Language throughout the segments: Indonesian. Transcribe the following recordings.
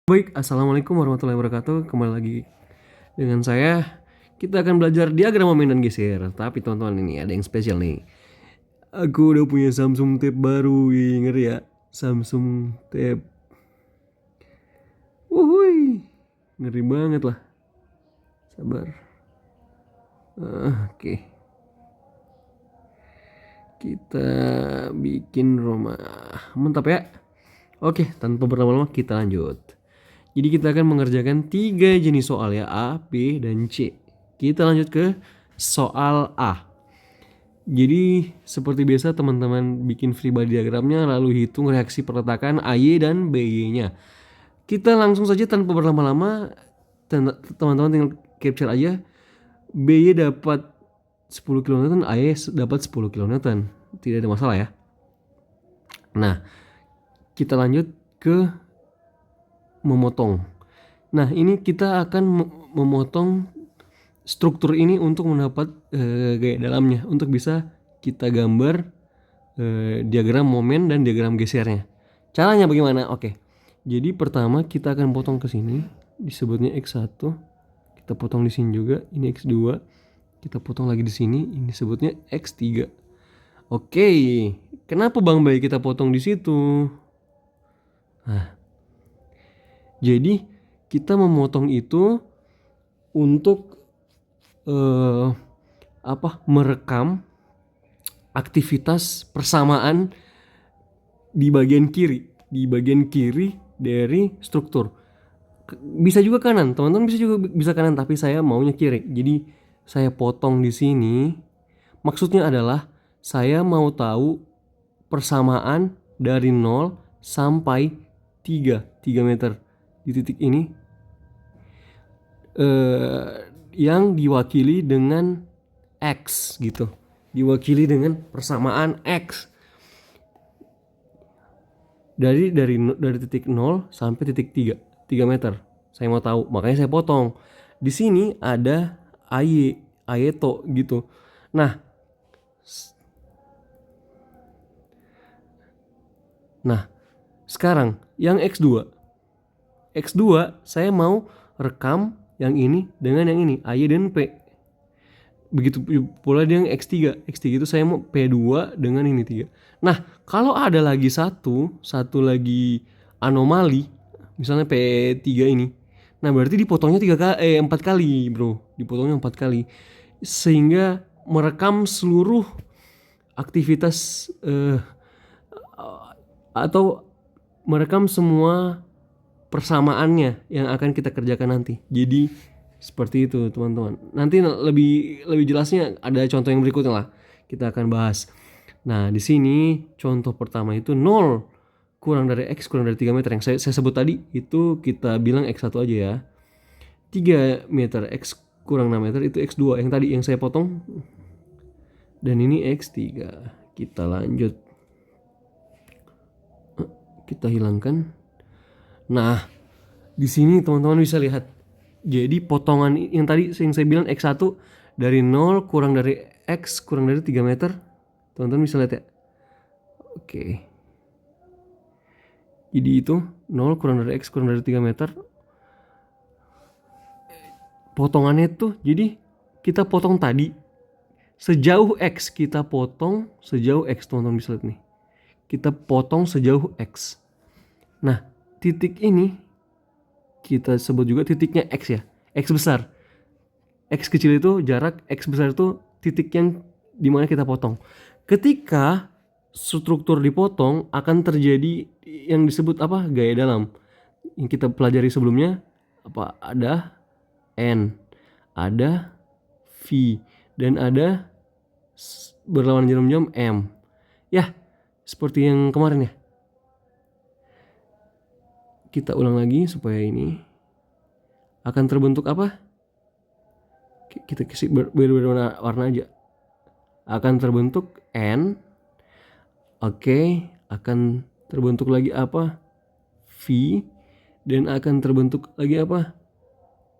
Baik, assalamualaikum warahmatullahi wabarakatuh. Kembali lagi dengan saya. Kita akan belajar diagram momen dan geser. Tapi teman-teman, ini ada yang spesial nih. Aku udah punya Samsung Tab baru, ngeri ya. Samsung Tab. Wuhui, ngeri banget lah. Sabar. Oke. Kita bikin rumah. Mantap ya. Oke, tanpa berlama-lama kita lanjut. Jadi kita akan mengerjakan 3 jenis soal ya, A, B, dan C. Kita lanjut ke soal A. Jadi seperti biasa teman-teman bikin free body diagramnya, lalu hitung reaksi peletakan AY dan BY-nya. Kita langsung saja tanpa berlama-lama, teman-teman tinggal capture aja. BY dapat 10 kN, AY dapat 10 kN. Tidak ada masalah ya. Nah, kita lanjut ke memotong. Nah, ini kita akan memotong struktur ini untuk mendapat gaya dalamnya, untuk bisa kita gambar diagram momen dan diagram gesernya. Caranya bagaimana? Oke. Jadi pertama kita akan potong ke sini, disebutnya X1. Kita potong di sini juga, ini X2. Kita potong lagi di sini, ini sebutnya X3. Oke. Kenapa Bang Bay kita potong di situ? Nah, jadi kita memotong itu untuk merekam aktivitas persamaan di bagian kiri dari struktur. Bisa juga kanan, teman-teman bisa kanan, tapi saya maunya kiri. Jadi saya potong di sini. Maksudnya adalah saya mau tahu persamaan dari 0 sampai 3 meter di titik ini yang diwakili dengan X gitu. Diwakili dengan persamaan X. Dari titik 0 sampai titik 3 meter. Saya mau tahu, makanya saya potong. Di sini ada Ayeto gitu. Nah, sekarang yang X2 saya mau rekam yang ini dengan yang ini, AY dan P. Begitu pula yang X3 itu saya mau P2 dengan ini 3. Nah, kalau ada lagi satu lagi anomali, misalnya P3 ini. Nah, berarti dipotongnya 4 kali, Bro. Dipotongnya 4 kali. Sehingga merekam seluruh aktivitas atau merekam semua persamaannya yang akan kita kerjakan nanti. Jadi seperti itu teman-teman. Nanti lebih jelasnya ada contoh yang berikutnya lah. Kita akan bahas. Nah, di sini contoh pertama itu 0 kurang dari X kurang dari 3 meter. Yang saya sebut tadi itu kita bilang X1 aja ya. 3 meter X kurang 6 meter itu X2. Yang tadi yang saya potong. Dan ini X3. Kita lanjut. Kita hilangkan. Nah, di sini teman-teman bisa lihat. Jadi potongan yang tadi yang saya bilang X1 dari 0 kurang dari X kurang dari 3 meter. Teman-teman bisa lihat ya. Oke. Jadi itu 0 kurang dari X kurang dari 3 meter. Potongannya tuh jadi kita potong tadi sejauh X, kita potong sejauh X, teman-teman bisa lihat nih. Kita potong sejauh X. Nah, titik ini kita sebut juga titiknya X ya. X besar. X kecil itu jarak, X besar itu titik yang dimana kita potong. Ketika struktur dipotong akan terjadi yang disebut gaya dalam. Yang kita pelajari sebelumnya ada N, ada V, dan ada berlawanan jarum-jarum M. Ya, seperti yang kemarin ya. Kita ulang lagi supaya ini akan terbentuk apa? Kita kasih berbeda warna aja. Akan terbentuk N. Oke, akan terbentuk lagi apa? V. Dan akan terbentuk lagi apa?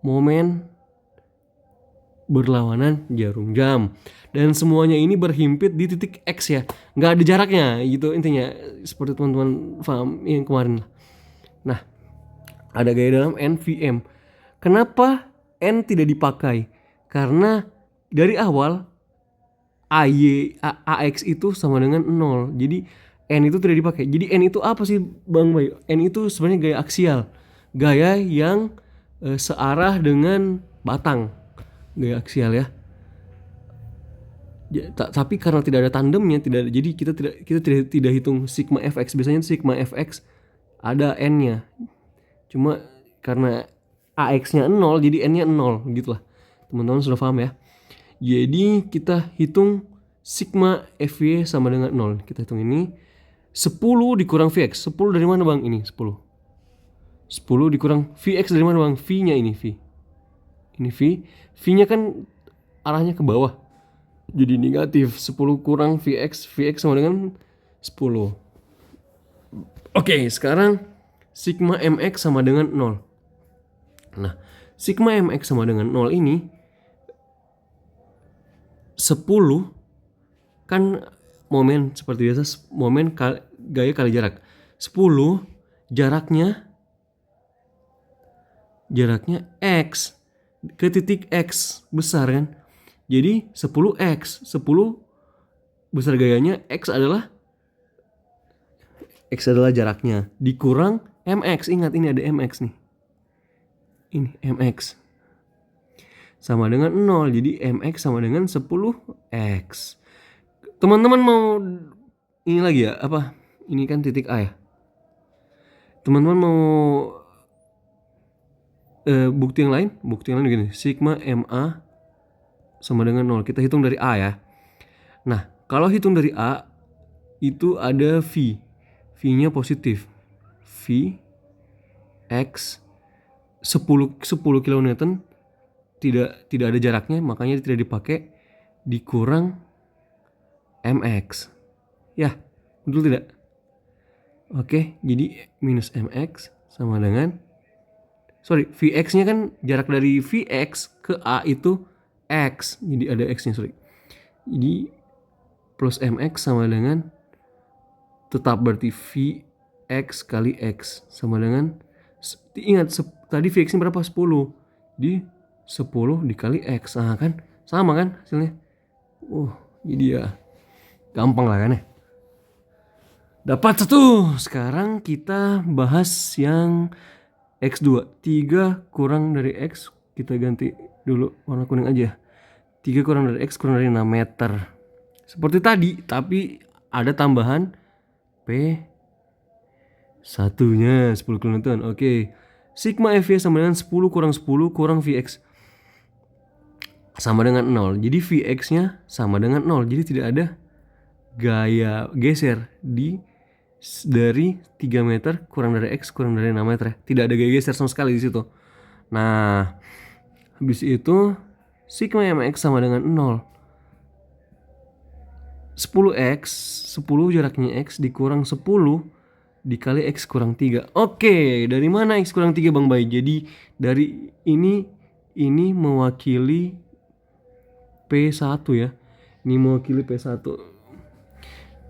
Momen berlawanan jarum jam. Dan semuanya ini berhimpit di titik X ya. Nggak ada jaraknya gitu intinya. Seperti teman-teman paham yang kemarin. Nah, Ada gaya dalam NVM. Kenapa N tidak dipakai? Karena dari awal AX itu sama dengan 0. Jadi N itu tidak dipakai. Jadi N itu apa sih Bang Bayu? N itu sebenarnya gaya aksial. Gaya yang searah dengan batang. Gaya aksial ya. Tapi karena tidak ada tandemnya, jadi kita tidak hitung sigma fx. Biasanya sigma fx ada n-nya. Cuma karena ax-nya 0 jadi n-nya 0 gitulah. Teman-teman sudah paham ya? Jadi kita hitung sigma fy sama dengan 0. Kita hitung ini 10 dikurang vx. 10 dari mana Bang? Ini 10. 10 dikurang vx dari mana Bang? V-nya ini V. Ini V. V-nya kan arahnya ke bawah. Jadi negatif. 10 kurang Vx. Vx sama dengan 10. Oke, sekarang sigma Mx sama dengan 0. Nah, sigma Mx sama dengan 0 ini 10 kan momen seperti biasa, momen gaya kali jarak. 10 jaraknya X ke titik X besar kan. Jadi 10x, 10 besar gayanya, X adalah jaraknya, dikurang mx. Ingat ini ada mx nih. Ini mx sama dengan 0. Jadi mx sama dengan 10x. Teman-teman mau ini lagi ya, apa? Ini kan titik A ya. Teman-teman mau bukti yang lain begini. Sigma ma sama dengan 0. Kita hitung dari A ya. Nah, kalau hitung dari A itu ada V. V-nya positif. V X 10 kN tidak ada jaraknya, makanya tidak dipakai, dikurang mx. Ya, betul tidak? Oke, jadi minus mx sama dengan Vx-nya kan jarak dari Vx ke A itu X. Jadi ada X-nya, Jadi plus mx sama dengan, tetap berarti Vx kali X sama dengan, ingat tadi Vx-nya berapa? 10. Di 10 dikali X. Nah kan sama kan hasilnya. Jadi ya gampang lah kan ya. Dapat satu. Sekarang kita bahas yang X2. 3 kurang dari X. Kita ganti dulu warna kuning aja. 3 kurang dari X kurang dari 6 meter. Seperti tadi, tapi ada tambahan P satunya 10 kN. Oke. Sigma Fy sama dengan 10 kurang 10 kurang Vx sama dengan 0. Jadi Vx-nya sama dengan 0. Jadi tidak ada gaya geser dari 3 meter kurang dari X kurang dari 6 meter. Tidak ada gaya geser sama sekali di situ. Nah, habis itu sigma mx sama dengan 0. 10x, 10 jaraknya X dikurang 10 dikali X kurang 3. Oke, dari mana X kurang 3 Bang Bay? Jadi dari ini mewakili P1 ya. Ini mewakili P1.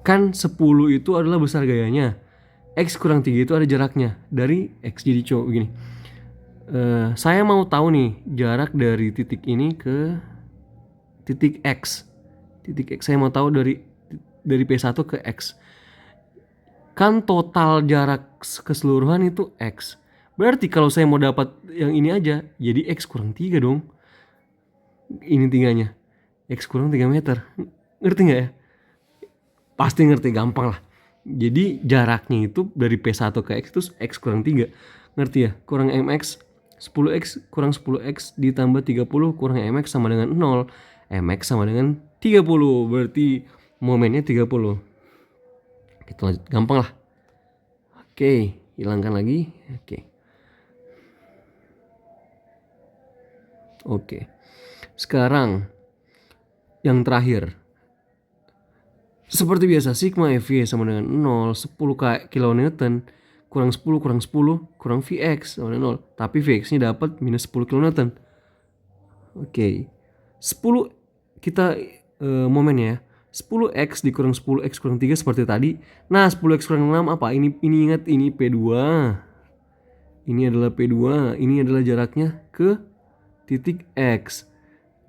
Kan 10 itu adalah besar gayanya. X kurang 3 itu ada jaraknya dari X. Jadi coba begini. Saya mau tahu nih jarak dari titik ini ke titik X. Titik X saya mau tahu dari P1 ke X. Kan total jarak keseluruhan itu X. Berarti kalau saya mau dapat yang ini aja, jadi X kurang 3 dong. Ini tinggalnya X kurang 3 meter. Ngerti gak ya? Pasti ngerti, gampang lah. Jadi jaraknya itu dari P1 ke X itu X kurang 3. Ngerti ya? Kurang MX 10X kurang 10X ditambah 30 kurang MX sama dengan 0. MX sama dengan 30. Berarti momennya 30. Kita lanjut, gampang lah. Oke, hilangkan lagi. Oke. Sekarang yang terakhir. Seperti biasa, sigma Fy sama dengan 0, 10 kN kurang 10 kurang 10 kurang Vx sama dengan 0. Tapi Vx-nya dapat minus 10 kN. Oke. 10 kita momennya ya. 10x dikurang 10x kurang 3 seperti tadi. Nah, 10x kurang 6 apa? Ini ingat, ini P2. Ini adalah P2, ini adalah jaraknya ke titik X.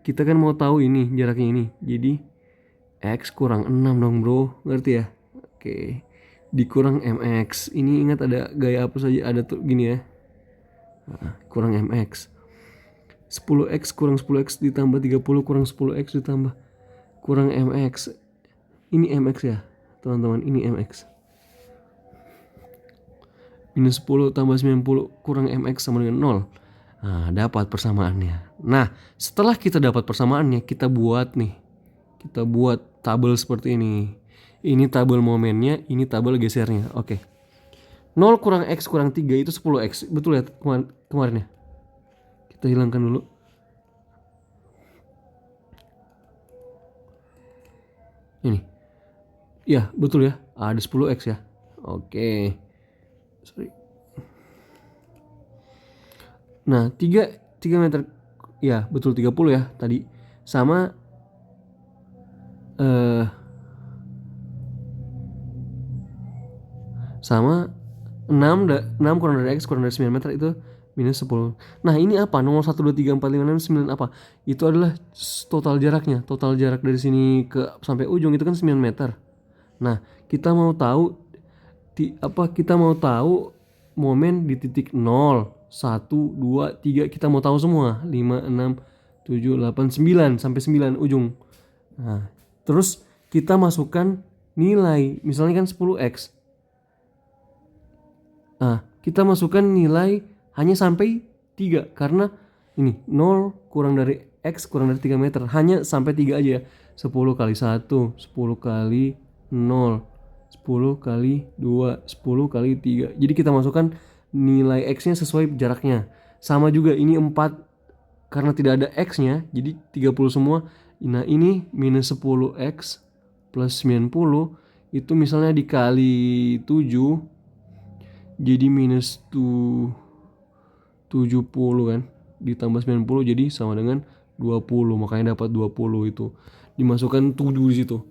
Kita kan mau tahu ini jaraknya ini. Jadi X kurang 6 dong bro, ngerti ya? Oke, dikurang MX. Ini ingat ada gaya apa saja, ada tuh gini ya. Kurang MX. 10X kurang 10X ditambah 30 kurang 10X ditambah kurang MX. Ini MX ya teman-teman, ini MX. Minus 10 tambah 90 kurang MX sama dengan 0. Nah, dapat persamaannya. Nah, setelah kita dapat persamaannya, kita buat nih. Kita buat tabel seperti ini. Ini tabel momennya, ini tabel gesernya. Oke. 0 kurang X kurang 3 itu 10X. Betul ya kemarin ya? Kita hilangkan dulu. Ini. Ya, betul ya. Ada 10X ya. Oke. Sorry. Nah, 3 meter. Ya, betul 30 ya tadi. Sama sama 6 kurang dari X kurang dari 9 meter itu minus 10. Nah ini apa? 0, 1, 2, 3, 4, 5, 6, 9 apa? Itu adalah total jaraknya. Total jarak dari sini ke sampai ujung itu kan 9 meter. Nah kita mau tahu kita mau tahu momen di titik 0, 1, 2, 3. Kita mau tahu semua 5, 6, 7, 8, 9 sampai 9 ujung. Nah terus kita masukkan nilai. Misalnya kan 10X. Nah, kita masukkan nilai hanya sampai 3 karena ini 0 kurang dari X kurang dari 3 meter. Hanya sampai 3 aja ya. 10 kali 1, 10 kali 0, 10 kali 2, 10 kali 3. Jadi kita masukkan nilai X-nya sesuai jaraknya. Sama juga ini 4 karena tidak ada X-nya, jadi 30 semua. Nah ini minus 10X plus 90 itu misalnya dikali 7 jadi minus 70 kan, ditambah 90 jadi sama dengan 20, makanya dapat 20 itu. Dimasukkan 7 di situ.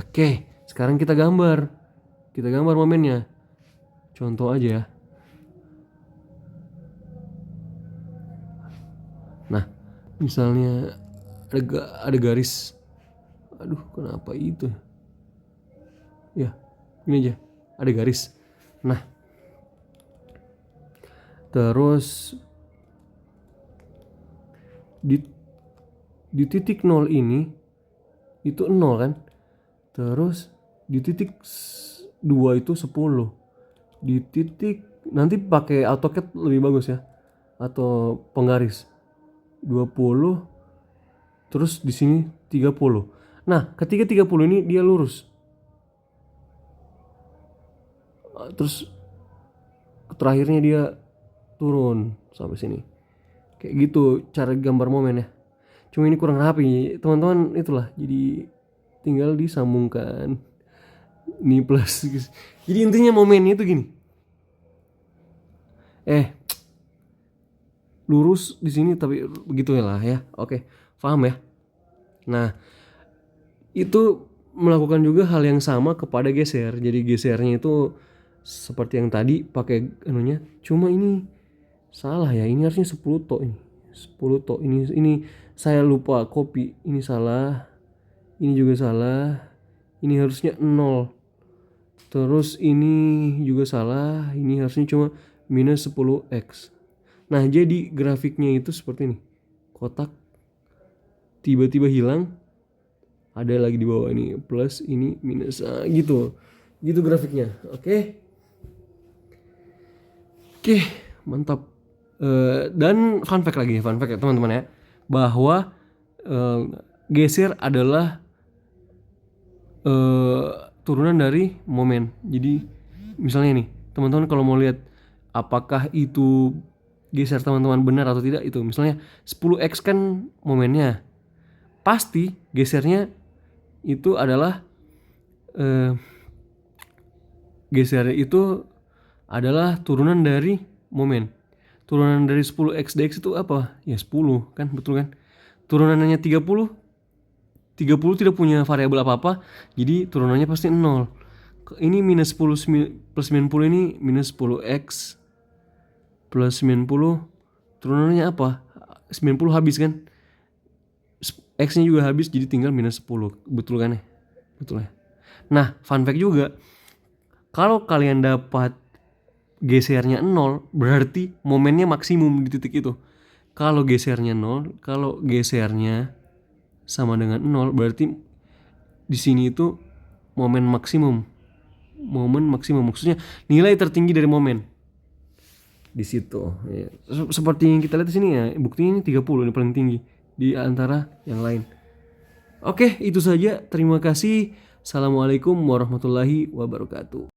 Oke, sekarang kita gambar. Kita gambar momennya. Contoh aja ya. Nah, misalnya ada garis. Aduh, kenapa itu? Ya, ini aja. Ada garis. Nah, terus di titik 0 ini itu 0 kan. Terus di titik 2 itu 10. Di titik nanti pakai AutoCAD lebih bagus ya. Atau penggaris 20. Terus di sini 30. Nah, ketika 30 ini dia lurus. Terus terakhirnya dia turun sampai sini. Kayak gitu cara gambar momen ya. Cuma ini kurang rapi, teman-teman, itulah. Jadi tinggal disambungkan. Ini plus. Jadi intinya momennya itu gini. Lurus di sini tapi begitu lah ya. Oke, paham ya? Nah, itu melakukan juga hal yang sama kepada geser. Jadi gesernya itu seperti yang tadi pakai anunya. Cuma ini salah ya. Ini harusnya 10 to ini. 10 to ini saya lupa copy. Ini salah. Ini juga salah. Ini harusnya 0. Terus ini juga salah. Ini harusnya cuma minus 10x. Nah, jadi grafiknya itu seperti ini. Kotak tiba-tiba hilang. Ada lagi di bawah ini plus, ini minus, gitu. Gitu grafiknya. Oke, mantap. Dan fun fact ya teman-teman ya, bahwa geser adalah turunan dari momen. Jadi misalnya nih, teman-teman kalau mau lihat apakah itu geser teman-teman benar atau tidak, itu misalnya 10x kan momennya, pasti gesernya itu adalah gesernya itu adalah turunan dari momen. Turunan dari 10x dx itu apa? Ya 10 kan, betul kan? Turunannya 30 tidak punya variabel apa-apa, jadi turunannya pasti 0. Ini minus 10 plus 90 ini minus 10x plus 90 turunannya apa? 90 habis kan? X-nya juga habis, jadi tinggal minus 10. Betul kan ya? Betul ya. Nah, fun fact juga, kalau kalian dapat gesernya 0, berarti momennya maksimum di titik itu. Kalau gesernya 0, kalau gesernya sama dengan 0, berarti di sini itu momen maksimum. Momen maksimum maksudnya nilai tertinggi dari momen. Di situ. Ya. Seperti yang kita lihat di sini ya, buktinya ini 30 ini paling tinggi di antara yang lain. Oke, itu saja. Terima kasih. Assalamualaikum warahmatullahi wabarakatuh.